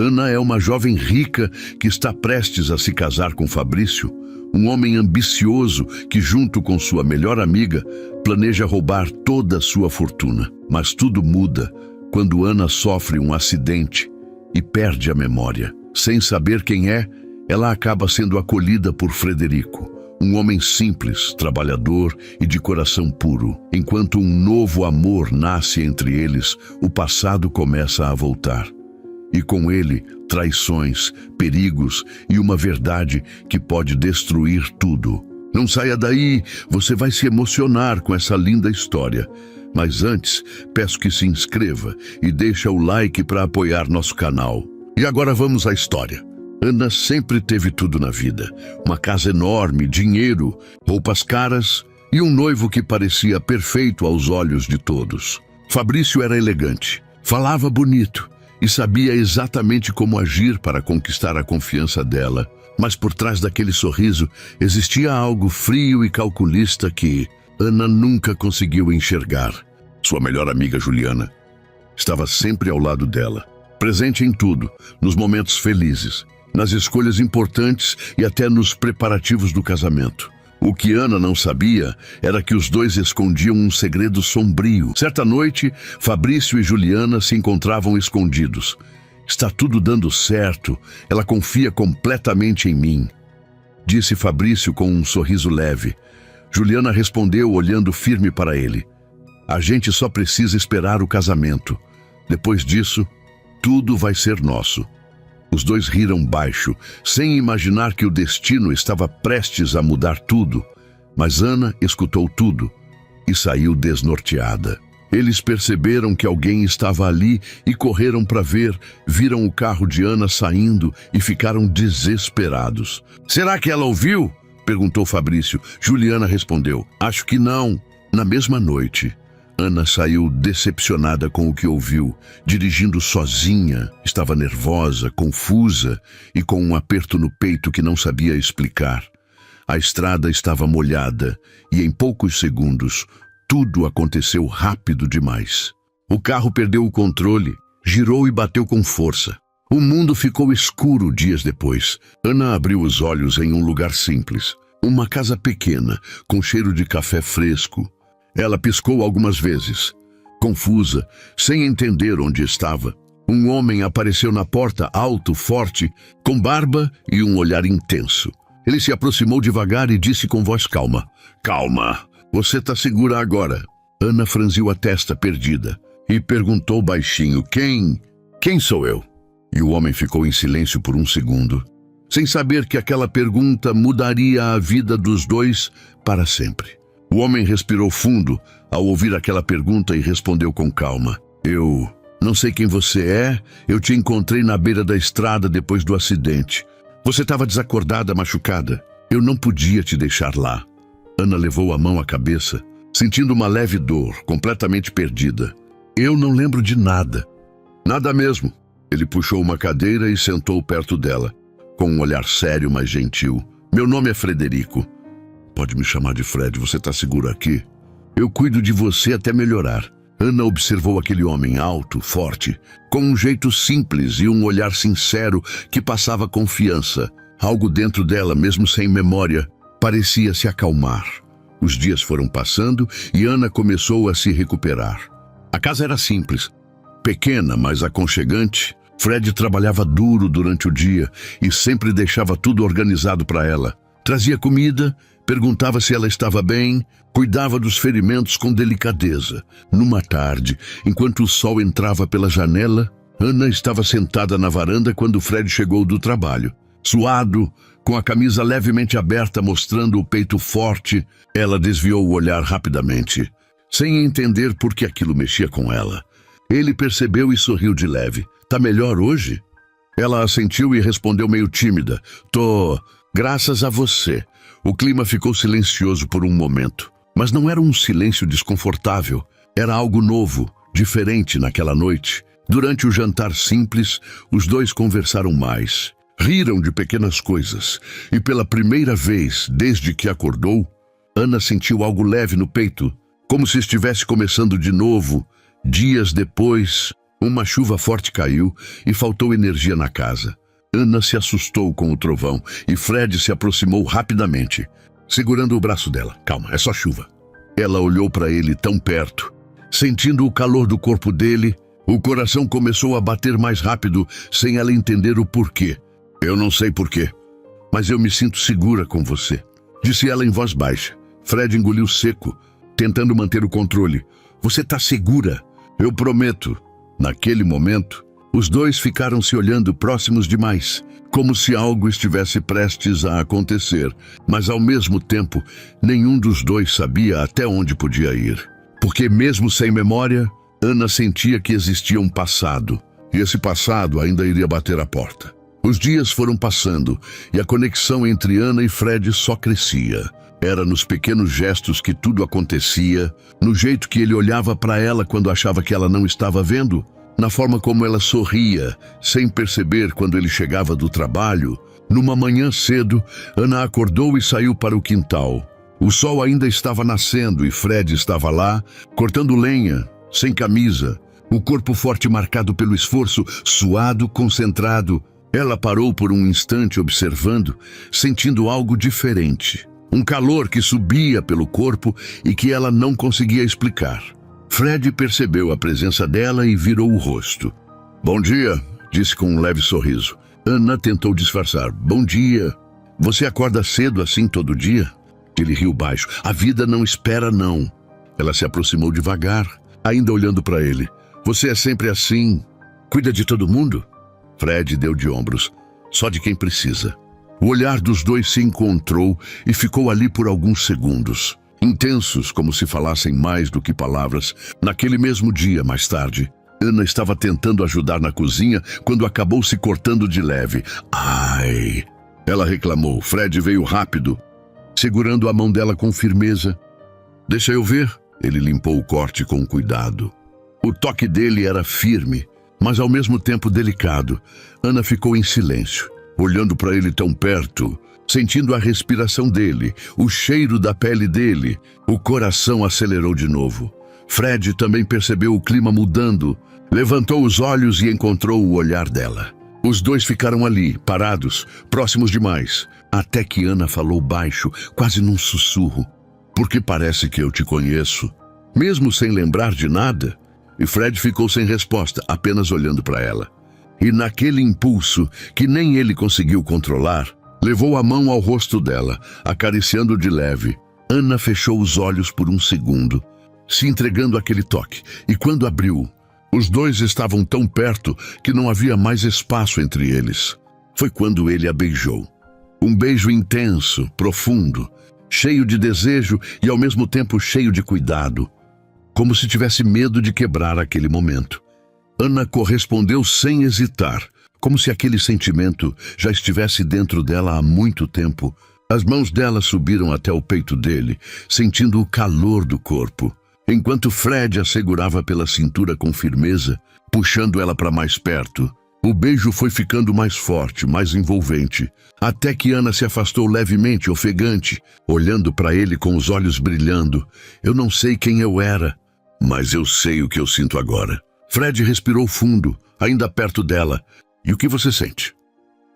Ana é uma jovem rica que está prestes a se casar com Fabrício, um homem ambicioso que, junto com sua melhor amiga, planeja roubar toda a sua fortuna. Mas tudo muda quando Ana sofre um acidente e perde a memória. Sem saber quem é, ela acaba sendo acolhida por Frederico, um homem simples, trabalhador e de coração puro. Enquanto um novo amor nasce entre eles, o passado começa a voltar. E com ele, traições, perigos e uma verdade que pode destruir tudo. Não saia daí, você vai se emocionar com essa linda história. Mas antes, peço que se inscreva e deixe o like para apoiar nosso canal. E agora vamos à história. Ana sempre teve tudo na vida. Uma casa enorme, dinheiro, roupas caras e um noivo que parecia perfeito aos olhos de todos. Fabrício era elegante, falava bonito e sabia exatamente como agir para conquistar a confiança dela. Mas por trás daquele sorriso existia algo frio e calculista que Ana nunca conseguiu enxergar. Sua melhor amiga Juliana estava sempre ao lado dela, presente em tudo, nos momentos felizes, nas escolhas importantes e até nos preparativos do casamento. O que Ana não sabia era que os dois escondiam um segredo sombrio. Certa noite, Fabrício e Juliana se encontravam escondidos. Está tudo dando certo, ela confia completamente em mim, disse Fabrício com um sorriso leve. Juliana respondeu olhando firme para ele. A gente só precisa esperar o casamento. Depois disso, tudo vai ser nosso. Os dois riram baixo, sem imaginar que o destino estava prestes a mudar tudo. Mas Ana escutou tudo e saiu desnorteada. Eles perceberam que alguém estava ali e correram para ver, viram o carro de Ana saindo e ficaram desesperados. Será que ela ouviu? Perguntou Fabrício. Juliana respondeu, acho que não. Na mesma noite, Ana saiu decepcionada com o que ouviu, dirigindo sozinha. Estava nervosa, confusa e com um aperto no peito que não sabia explicar. A estrada estava molhada e em poucos segundos, tudo aconteceu rápido demais. O carro perdeu o controle, girou e bateu com força. O mundo ficou escuro dias depois. Ana abriu os olhos em um lugar simples. Uma casa pequena, com cheiro de café fresco. Ela piscou algumas vezes. Confusa, sem entender onde estava, um homem apareceu na porta, alto, forte, com barba e um olhar intenso. Ele se aproximou devagar e disse com voz calma, calma, você está segura agora. Ana franziu a testa perdida e perguntou baixinho, quem sou eu? E o homem ficou em silêncio por um segundo, sem saber que aquela pergunta mudaria a vida dos dois para sempre. O homem respirou fundo ao ouvir aquela pergunta e respondeu com calma. Eu não sei quem você é, eu te encontrei na beira da estrada depois do acidente. Você estava desacordada, machucada. Eu não podia te deixar lá. Ana levou a mão à cabeça, sentindo uma leve dor, completamente perdida. Eu não lembro de nada. Nada mesmo. Ele puxou uma cadeira e sentou perto dela, com um olhar sério, mas gentil. Meu nome é Frederico. Pode me chamar de Fred, você está seguro aqui? Eu cuido de você até melhorar. Ana observou aquele homem alto, forte, com um jeito simples e um olhar sincero que passava confiança. Algo dentro dela, mesmo sem memória, parecia se acalmar. Os dias foram passando e Ana começou a se recuperar. A casa era simples, pequena, mas aconchegante. Fred trabalhava duro durante o dia e sempre deixava tudo organizado para ela. Trazia comida, perguntava se ela estava bem, cuidava dos ferimentos com delicadeza. Numa tarde, enquanto o sol entrava pela janela, Ana estava sentada na varanda quando Fred chegou do trabalho. Suado, com a camisa levemente aberta mostrando o peito forte, ela desviou o olhar rapidamente, sem entender por que aquilo mexia com ela. Ele percebeu e sorriu de leve. Tá melhor hoje? Ela assentiu e respondeu meio tímida. Tô, graças a você. O clima ficou silencioso por um momento, mas não era um silêncio desconfortável. Era algo novo, diferente naquela noite. Durante o jantar simples, os dois conversaram mais. Riram de pequenas coisas, e pela primeira vez desde que acordou, Ana sentiu algo leve no peito, como se estivesse começando de novo. Dias depois, Uma chuva forte caiu e faltou energia na casa. Ana se assustou com o trovão e Fred se aproximou rapidamente, segurando o braço dela. Calma, é só chuva. Ela olhou para ele tão perto. Sentindo o calor do corpo dele, o coração começou a bater mais rápido, sem ela entender o porquê. Eu não sei porquê, mas eu me sinto segura com você, disse ela em voz baixa. Fred engoliu seco, tentando manter o controle. Você tá segura? Eu prometo. Naquele momento, os dois ficaram se olhando próximos demais, como se algo estivesse prestes a acontecer, mas ao mesmo tempo, nenhum dos dois sabia até onde podia ir. Porque mesmo sem memória, Ana sentia que existia um passado, e esse passado ainda iria bater a porta. Os dias foram passando, e a conexão entre Ana e Fred só crescia. Era nos pequenos gestos que tudo acontecia, no jeito que ele olhava para ela quando achava que ela não estava vendo, na forma como ela sorria, sem perceber quando ele chegava do trabalho. Numa manhã cedo, Ana acordou e saiu para o quintal. O sol ainda estava nascendo e Fred estava lá, cortando lenha, sem camisa, o corpo forte marcado pelo esforço, suado, concentrado. Ela parou por um instante observando, sentindo algo diferente. Um calor que subia pelo corpo e que ela não conseguia explicar. Fred percebeu a presença dela e virou o rosto. Bom dia, disse com um leve sorriso. Ana tentou disfarçar. Bom dia. Você acorda cedo assim todo dia? Ele riu baixo. A vida não espera, não. Ela se aproximou devagar, ainda olhando para ele. Você é sempre assim? Cuida de todo mundo? Fred deu de ombros. Só de quem precisa. O olhar dos dois se encontrou e ficou ali por alguns segundos. Intensos, como se falassem mais do que palavras. Naquele mesmo dia, mais tarde, Ana estava tentando ajudar na cozinha quando acabou se cortando de leve. Ai! Ela reclamou. Fred veio rápido, segurando a mão dela com firmeza. Deixa eu ver. Ele limpou o corte com cuidado. O toque dele era firme, mas ao mesmo tempo delicado. Ana ficou em silêncio, olhando para ele tão perto, sentindo a respiração dele, o cheiro da pele dele. O coração acelerou de novo. Fred também percebeu o clima mudando, levantou os olhos e encontrou o olhar dela. Os dois ficaram ali, parados, próximos demais, até que Ana falou baixo, quase num sussurro. Porque parece que eu te conheço, mesmo sem lembrar de nada. E Fred ficou sem resposta, apenas olhando para ela. E naquele impulso, que nem ele conseguiu controlar, levou a mão ao rosto dela, acariciando de leve. Ana fechou os olhos por um segundo, se entregando àquele toque, e quando abriu, os dois estavam tão perto que não havia mais espaço entre eles. Foi quando ele a beijou. Um beijo intenso, profundo, cheio de desejo e ao mesmo tempo cheio de cuidado, como se tivesse medo de quebrar aquele momento. Ana correspondeu sem hesitar, como se aquele sentimento já estivesse dentro dela há muito tempo. As mãos dela subiram até o peito dele, sentindo o calor do corpo, enquanto Fred a segurava pela cintura com firmeza, puxando ela para mais perto. O beijo foi ficando mais forte, mais envolvente, até que Ana se afastou levemente, ofegante, olhando para ele com os olhos brilhando. Eu não sei quem eu era, mas eu sei o que eu sinto agora. Fred respirou fundo, ainda perto dela. E o que você sente?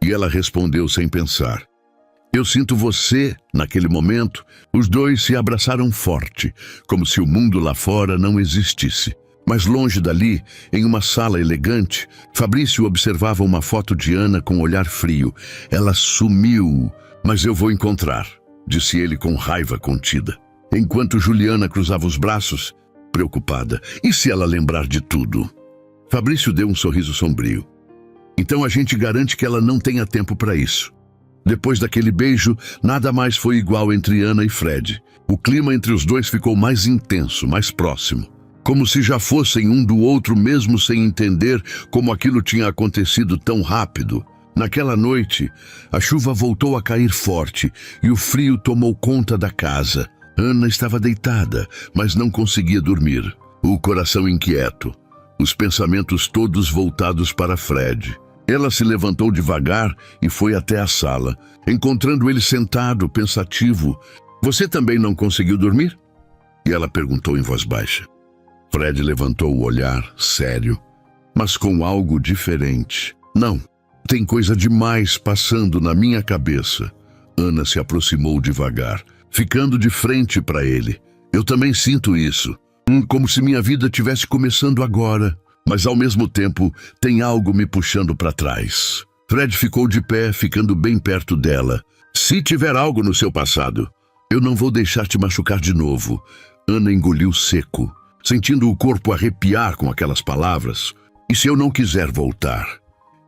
E ela respondeu sem pensar. Eu sinto você, naquele momento. Os dois se abraçaram forte, como se o mundo lá fora não existisse. Mas longe dali, em uma sala elegante, Fabrício observava uma foto de Ana com um olhar frio. Ela sumiu, mas eu vou encontrar, disse ele com raiva contida. Enquanto Juliana cruzava os braços, preocupada. E se ela lembrar de tudo? Fabrício deu um sorriso sombrio. Então a gente garante que ela não tenha tempo para isso. Depois daquele beijo, nada mais foi igual entre Ana e Fred. O clima entre os dois ficou mais intenso, mais próximo. Como se já fossem um do outro mesmo sem entender como aquilo tinha acontecido tão rápido. Naquela noite, a chuva voltou a cair forte e o frio tomou conta da casa. Ana estava deitada, mas não conseguia dormir. O coração inquieto, os pensamentos todos voltados para Fred. Ela se levantou devagar e foi até a sala, encontrando ele sentado, pensativo. Você também não conseguiu dormir? E ela perguntou em voz baixa. Fred levantou o olhar, sério. mas com algo diferente. Não, tem coisa demais passando na minha cabeça. Ana se aproximou devagar, ficando de frente para ele. Eu também sinto isso. Como se minha vida tivesse começando agora, mas ao mesmo tempo tem algo me puxando para trás. Fred ficou de pé, ficando bem perto dela. Se tiver algo no seu passado, eu não vou deixar te machucar de novo. Ana engoliu seco, sentindo o corpo arrepiar com aquelas palavras. E se eu não quiser voltar?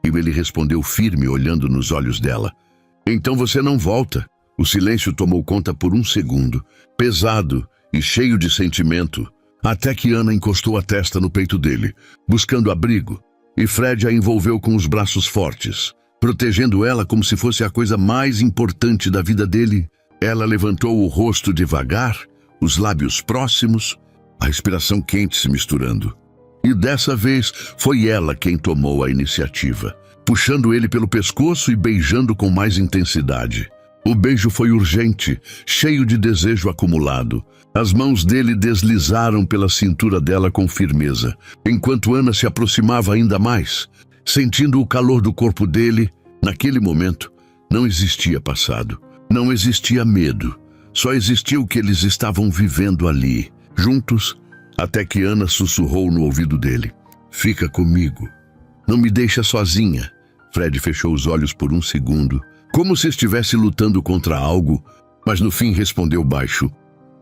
E ele respondeu firme, olhando nos olhos dela. Então você não volta. O silêncio tomou conta por um segundo, pesado e cheio de sentimento, até que Ana encostou a testa no peito dele, buscando abrigo, e Fred a envolveu com os braços fortes, protegendo ela como se fosse a coisa mais importante da vida dele. Ela levantou o rosto devagar, os lábios próximos, a respiração quente se misturando. E dessa vez foi ela quem tomou a iniciativa, puxando ele pelo pescoço e beijando com mais intensidade. O beijo foi urgente, cheio de desejo acumulado. As mãos dele deslizaram pela cintura dela com firmeza, enquanto Ana se aproximava ainda mais, sentindo o calor do corpo dele. Naquele momento, não existia passado, não existia medo, só existia o que eles estavam vivendo ali, juntos, até que Ana sussurrou no ouvido dele. Fica comigo. Não me deixa sozinha. Fred fechou os olhos por um segundo, como se estivesse lutando contra algo, mas no fim respondeu baixo.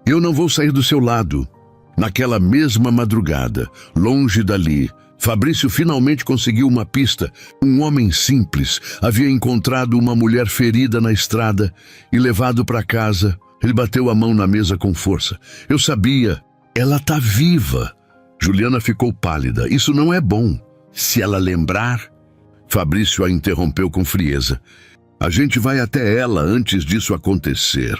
Eu não vou sair do seu lado. Naquela mesma madrugada, longe dali, Fabrício finalmente conseguiu uma pista. Um homem simples havia encontrado uma mulher ferida na estrada e levado para casa. Ele bateu a mão na mesa com força. Eu sabia. Ela tá viva. Juliana ficou pálida. Isso não é bom. Se ela lembrar... Fabrício a interrompeu com frieza. A gente vai até ela antes disso acontecer.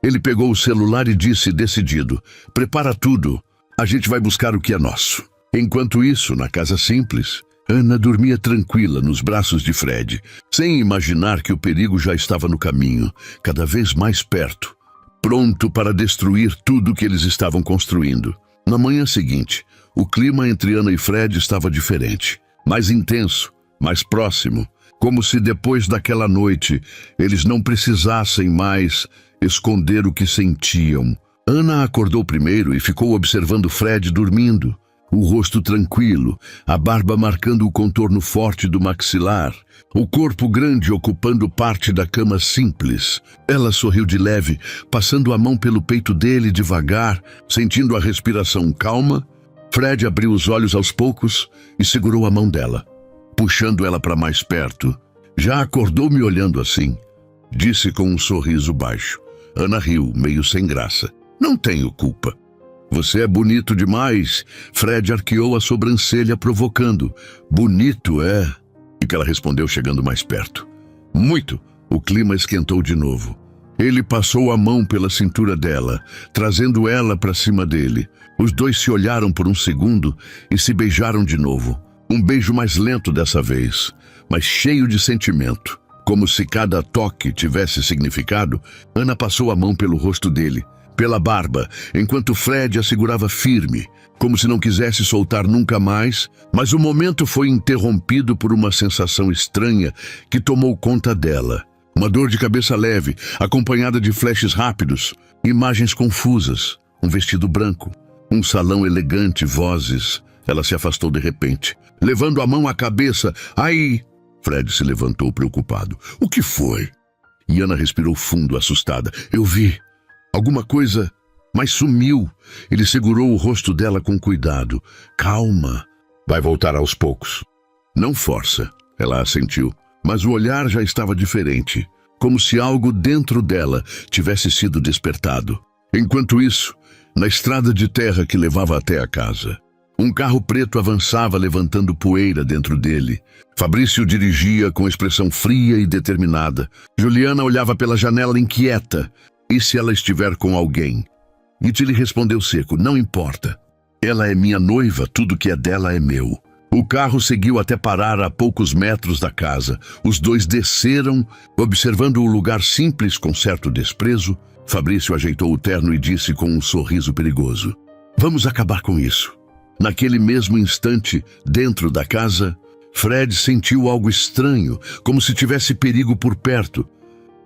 Ele pegou o celular e disse, decidido, prepara tudo, a gente vai buscar o que é nosso. Enquanto isso, na casa simples, Ana dormia tranquila nos braços de Fred, sem imaginar que o perigo já estava no caminho, cada vez mais perto, pronto para destruir tudo que eles estavam construindo. Na manhã seguinte, o clima entre Ana e Fred estava diferente, mais intenso, mais próximo, como se depois daquela noite eles não precisassem mais esconder o que sentiam. Ana acordou primeiro e ficou observando Fred dormindo, o rosto tranquilo, a barba marcando o contorno forte do maxilar, o corpo grande ocupando parte da cama simples. Ela sorriu de leve, passando a mão pelo peito dele devagar, sentindo a respiração calma. Fred abriu os olhos aos poucos e segurou a mão dela, puxando ela para mais perto. Já acordou me olhando assim? Disse com um sorriso baixo. Ana riu, meio sem graça. Não tenho culpa. Você é bonito demais. Fred arqueou a sobrancelha provocando. Bonito, é? E que ela respondeu chegando mais perto. Muito. O clima esquentou de novo. Ele passou a mão pela cintura dela, trazendo ela para cima dele. Os dois se olharam por um segundo e se beijaram de novo. Um beijo mais lento dessa vez, mas cheio de sentimento. Como se cada toque tivesse significado, Ana passou a mão pelo rosto dele, pela barba, enquanto Fred a segurava firme, como se não quisesse soltar nunca mais, mas o momento foi interrompido por uma sensação estranha que tomou conta dela. Uma dor de cabeça leve, acompanhada de flashes rápidos, imagens confusas, um vestido branco, um salão elegante, vozes. Ela se afastou de repente, levando a mão à cabeça. Ai! Fred se levantou preocupado. O que foi? E Ana respirou fundo, assustada. Eu vi. Alguma coisa, mas sumiu. Ele segurou o rosto dela com cuidado. Calma. Vai voltar aos poucos. Não força. Ela assentiu. Mas o olhar já estava diferente, como se algo dentro dela tivesse sido despertado. Enquanto isso, na estrada de terra que levava até a casa, um carro preto avançava levantando poeira dentro dele. Fabrício dirigia com expressão fria e determinada. Juliana olhava pela janela inquieta. E se ela estiver com alguém? Iti lhe respondeu seco, não importa. Ela é minha noiva, tudo que é dela é meu. O carro seguiu até parar a poucos metros da casa. Os dois desceram, observando o lugar simples com certo desprezo. Fabrício ajeitou o terno e disse com um sorriso perigoso. Vamos acabar com isso. Naquele mesmo instante, dentro da casa, Fred sentiu algo estranho, como se tivesse perigo por perto.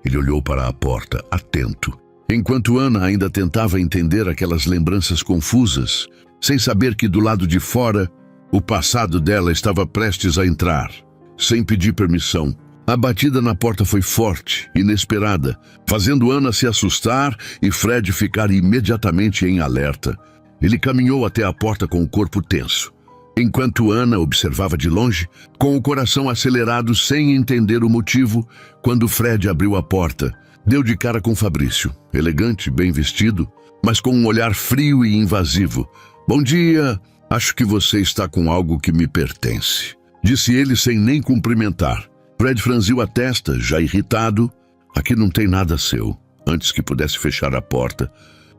Ele olhou para a porta, atento, enquanto Ana ainda tentava entender aquelas lembranças confusas, sem saber que do lado de fora, o passado dela estava prestes a entrar. Sem pedir permissão, a batida na porta foi forte, inesperada, fazendo Ana se assustar e Fred ficar imediatamente em alerta. Ele caminhou até a porta com o corpo tenso, enquanto Ana observava de longe, com o coração acelerado sem entender o motivo. Quando Fred abriu a porta, deu de cara com Fabrício, elegante, bem vestido, mas com um olhar frio e invasivo. "Bom dia, acho que você está com algo que me pertence", disse ele sem nem cumprimentar. Fred franziu a testa, já irritado. "Aqui não tem nada seu", antes que pudesse fechar a porta.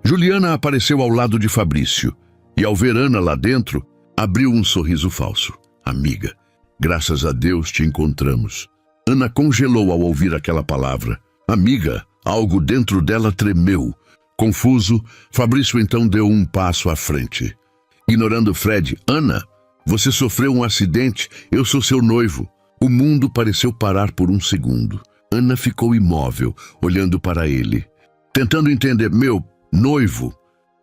Juliana apareceu ao lado de Fabrício, e ao ver Ana lá dentro, abriu um sorriso falso. "Amiga, graças a Deus te encontramos." Ana congelou ao ouvir aquela palavra. Amiga, algo dentro dela tremeu. Confuso, Fabrício então deu um passo à frente. Ignorando Fred, "Ana, você sofreu um acidente, eu sou seu noivo." O mundo pareceu parar por um segundo. Ana ficou imóvel, olhando para ele, tentando entender. "Meu noivo?"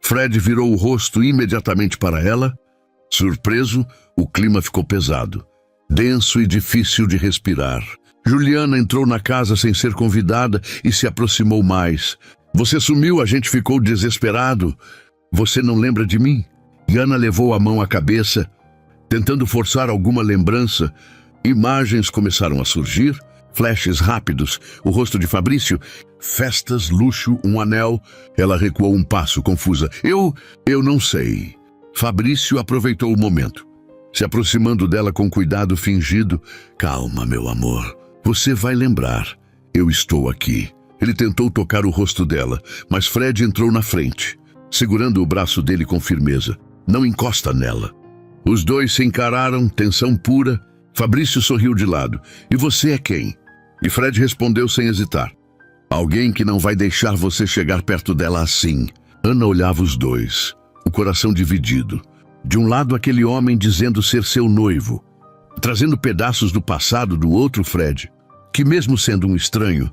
Fred virou o rosto imediatamente para ela. Surpreso, o clima ficou pesado, denso e difícil de respirar. Juliana entrou na casa sem ser convidada e se aproximou mais. "Você sumiu, a gente ficou desesperado. Você não lembra de mim?" E Ana levou a mão à cabeça, tentando forçar alguma lembrança. Imagens começaram a surgir, flashes rápidos, o rosto de Fabrício, festas, luxo, um anel. Ela recuou um passo, confusa. Eu não sei." Fabrício aproveitou o momento, se aproximando dela com cuidado fingido. "Calma, meu amor, você vai lembrar. Eu estou aqui." Ele tentou tocar o rosto dela, mas Fred entrou na frente, segurando o braço dele com firmeza. "Não encosta nela." Os dois se encararam, tensão pura. Fabrício sorriu de lado. "E você é quem?" E Fred respondeu sem hesitar. "Alguém que não vai deixar você chegar perto dela assim." Ana olhava os dois, o coração dividido. De um lado, aquele homem dizendo ser seu noivo, trazendo pedaços do passado do outro Fred, que mesmo sendo um estranho,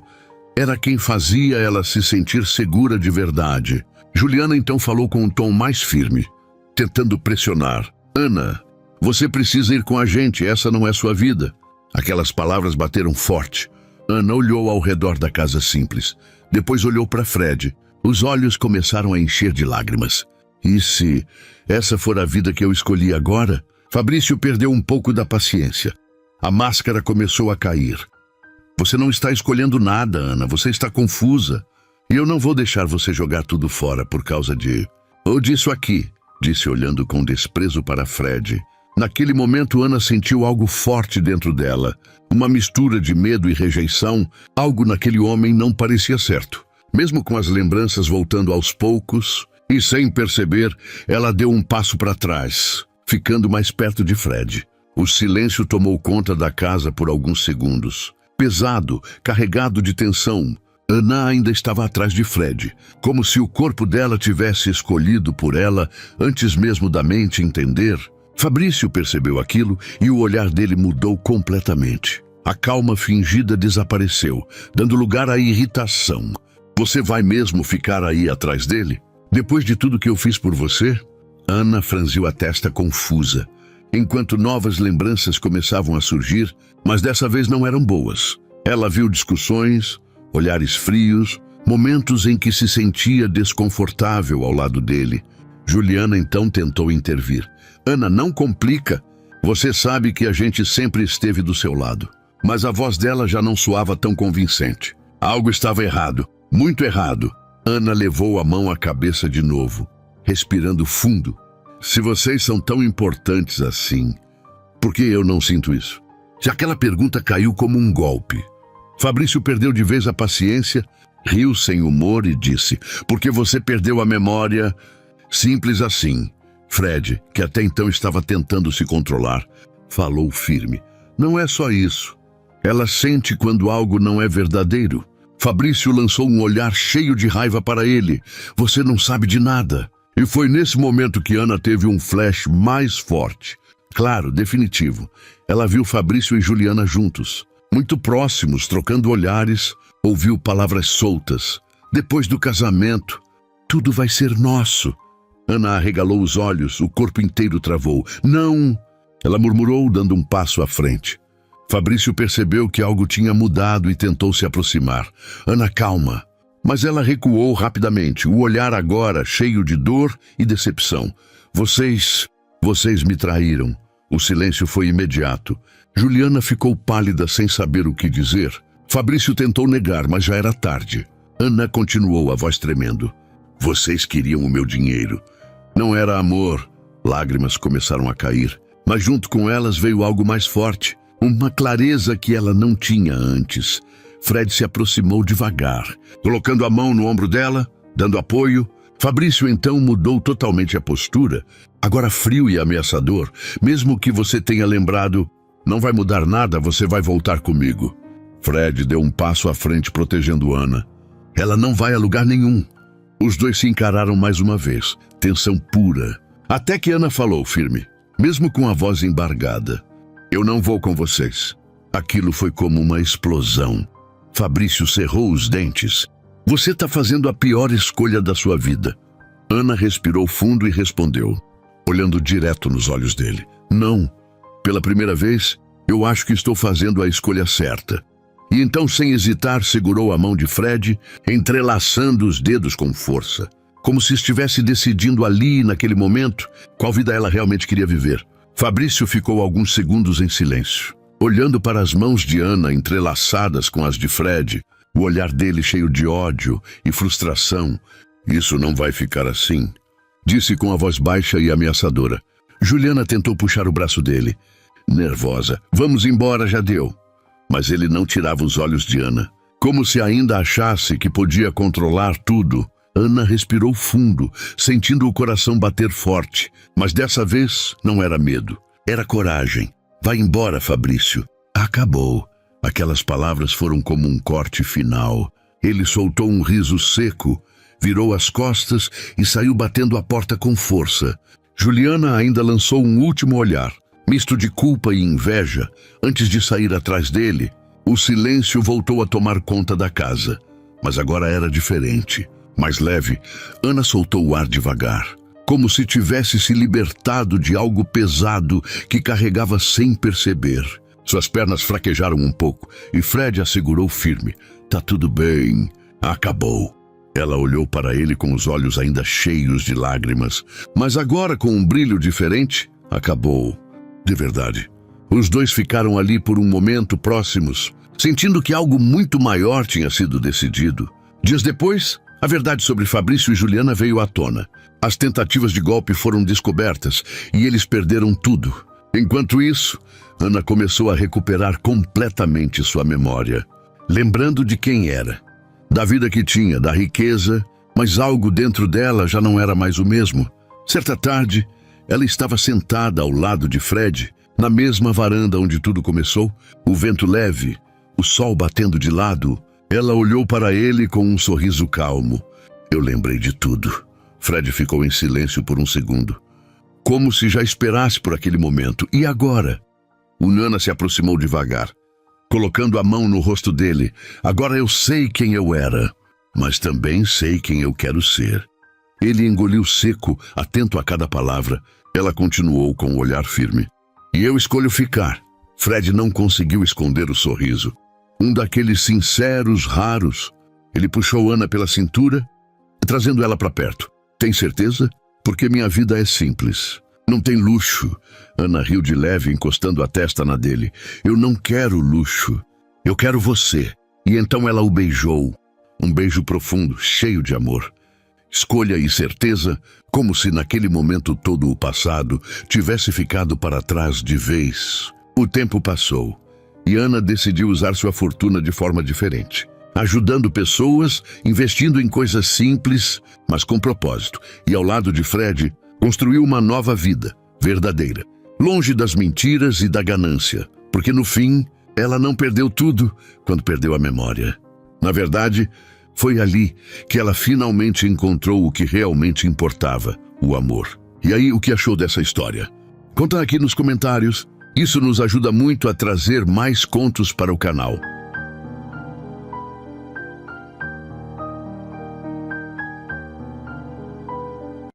era quem fazia ela se sentir segura de verdade. Juliana então falou com um tom mais firme, tentando pressionar. "Ana, você precisa ir com a gente, essa não é sua vida." Aquelas palavras bateram forte. Ana olhou ao redor da casa simples. Depois olhou para Fred. Os olhos começaram a encher de lágrimas. "E se essa for a vida que eu escolhi agora?" Fabrício perdeu um pouco da paciência. A máscara começou a cair. "Você não está escolhendo nada, Ana. Você está confusa. E eu não vou deixar você jogar tudo fora por causa ou disso aqui", disse olhando com desprezo para Fred. Naquele momento, Ana sentiu algo forte dentro dela. Uma mistura de medo e rejeição. Algo naquele homem não parecia certo. Mesmo com as lembranças voltando aos poucos, e sem perceber, ela deu um passo para trás, ficando mais perto de Fred. O silêncio tomou conta da casa por alguns segundos. Pesado, carregado de tensão. Ana ainda estava atrás de Fred, como se o corpo dela tivesse escolhido por ela antes mesmo da mente entender. Fabrício percebeu aquilo e o olhar dele mudou completamente. A calma fingida desapareceu, dando lugar à irritação. "Você vai mesmo ficar aí atrás dele? Depois de tudo que eu fiz por você?" Ana franziu a testa confusa, enquanto novas lembranças começavam a surgir, mas dessa vez não eram boas. Ela viu discussões, olhares frios, momentos em que se sentia desconfortável ao lado dele. Juliana então tentou intervir. "Ana, não complica. Você sabe que a gente sempre esteve do seu lado." Mas a voz dela já não soava tão convincente. Algo estava errado, muito errado. Ana levou a mão à cabeça de novo, respirando fundo. "Se vocês são tão importantes assim, por que eu não sinto isso?" Se aquela pergunta caiu como um golpe. Fabrício perdeu de vez a paciência, riu sem humor e disse: "Porque você perdeu a memória." Simples assim. Fred, que até então estava tentando se controlar, falou firme: "Não é só isso. Ela sente quando algo não é verdadeiro." Fabrício lançou um olhar cheio de raiva para ele. "Você não sabe de nada." E foi nesse momento que Ana teve um flash mais forte. Claro, definitivo. Ela viu Fabrício e Juliana juntos, muito próximos, trocando olhares, ouviu palavras soltas. Depois do casamento, tudo vai ser nosso. Ana arregalou os olhos, o corpo inteiro travou. Não! Ela murmurou, dando um passo à frente. Fabrício percebeu que algo tinha mudado e tentou se aproximar. Ana, calma. Mas ela recuou rapidamente, o olhar agora cheio de dor e decepção. Vocês me traíram. O silêncio foi imediato. Juliana ficou pálida sem saber o que dizer. Fabrício tentou negar, mas já era tarde. Ana continuou, a voz tremendo. Vocês queriam o meu dinheiro. Não era amor. Lágrimas começaram a cair. Mas junto com elas veio algo mais forte. Uma clareza que ela não tinha antes. Fred se aproximou devagar, colocando a mão no ombro dela, dando apoio. Fabrício então mudou totalmente a postura, agora frio e ameaçador. Mesmo que você tenha lembrado, não vai mudar nada, você vai voltar comigo. Fred deu um passo à frente, protegendo Ana. Ela não vai a lugar nenhum. Os dois se encararam mais uma vez, tensão pura. Até que Ana falou firme, mesmo com a voz embargada. Eu não vou com vocês. Aquilo foi como uma explosão. Fabrício cerrou os dentes. Você está fazendo a pior escolha da sua vida. Ana respirou fundo e respondeu, olhando direto nos olhos dele. Não. Pela primeira vez, eu acho que estou fazendo a escolha certa. E então, sem hesitar, segurou a mão de Fred, entrelaçando os dedos com força, como se estivesse decidindo ali, naquele momento, qual vida ela realmente queria viver. Fabrício ficou alguns segundos em silêncio, olhando para as mãos de Ana entrelaçadas com as de Fred, o olhar dele cheio de ódio e frustração. Isso não vai ficar assim, disse com a voz baixa e ameaçadora. Juliana tentou puxar o braço dele, nervosa. Vamos embora, já deu. Mas ele não tirava os olhos de Ana, como se ainda achasse que podia controlar tudo. Ana respirou fundo, sentindo o coração bater forte, mas dessa vez não era medo, era coragem. Vai embora, Fabrício. Acabou. Aquelas palavras foram como um corte final. Ele soltou um riso seco, virou as costas e saiu batendo a porta com força. Juliana ainda lançou um último olhar, misto de culpa e inveja, antes de sair atrás dele. O silêncio voltou a tomar conta da casa, mas agora era diferente. Mais leve, Ana soltou o ar devagar, como se tivesse se libertado de algo pesado que carregava sem perceber. Suas pernas fraquejaram um pouco e Fred a segurou firme. Tá tudo bem. Acabou. Ela olhou para ele com os olhos ainda cheios de lágrimas, mas agora com um brilho diferente. Acabou. De verdade. Os dois ficaram ali por um momento próximos, sentindo que algo muito maior tinha sido decidido. Dias depois, a verdade sobre Fabrício e Juliana veio à tona. As tentativas de golpe foram descobertas e eles perderam tudo. Enquanto isso, Ana começou a recuperar completamente sua memória, lembrando de quem era, da vida que tinha, da riqueza, mas algo dentro dela já não era mais o mesmo. Certa tarde, ela estava sentada ao lado de Fred, na mesma varanda onde tudo começou, o vento leve, o sol batendo de lado. Ela olhou para ele com um sorriso calmo. Eu lembrei de tudo. Fred ficou em silêncio por um segundo, como se já esperasse por aquele momento. E agora? O Nana se aproximou devagar, colocando a mão no rosto dele. Agora eu sei quem eu era, mas também sei quem eu quero ser. Ele engoliu seco, atento a cada palavra. Ela continuou com o olhar firme. E eu escolho ficar. Fred não conseguiu esconder o sorriso. Um daqueles sinceros, raros. Ele puxou Ana pela cintura, trazendo ela para perto. Tem certeza? Porque minha vida é simples. Não tem luxo. Ana riu de leve, encostando a testa na dele. Eu não quero luxo. Eu quero você. E então ela o beijou. Um beijo profundo, cheio de amor. Escolha e certeza, como se naquele momento todo o passado tivesse ficado para trás de vez. O tempo passou. E Ana decidiu usar sua fortuna de forma diferente, ajudando pessoas, investindo em coisas simples, mas com propósito. E ao lado de Fred, construiu uma nova vida, verdadeira, longe das mentiras e da ganância, porque no fim, ela não perdeu tudo quando perdeu a memória. Na verdade, foi ali que ela finalmente encontrou o que realmente importava, o amor. E aí, o que achou dessa história? Conta aqui nos comentários. Isso nos ajuda muito a trazer mais contos para o canal.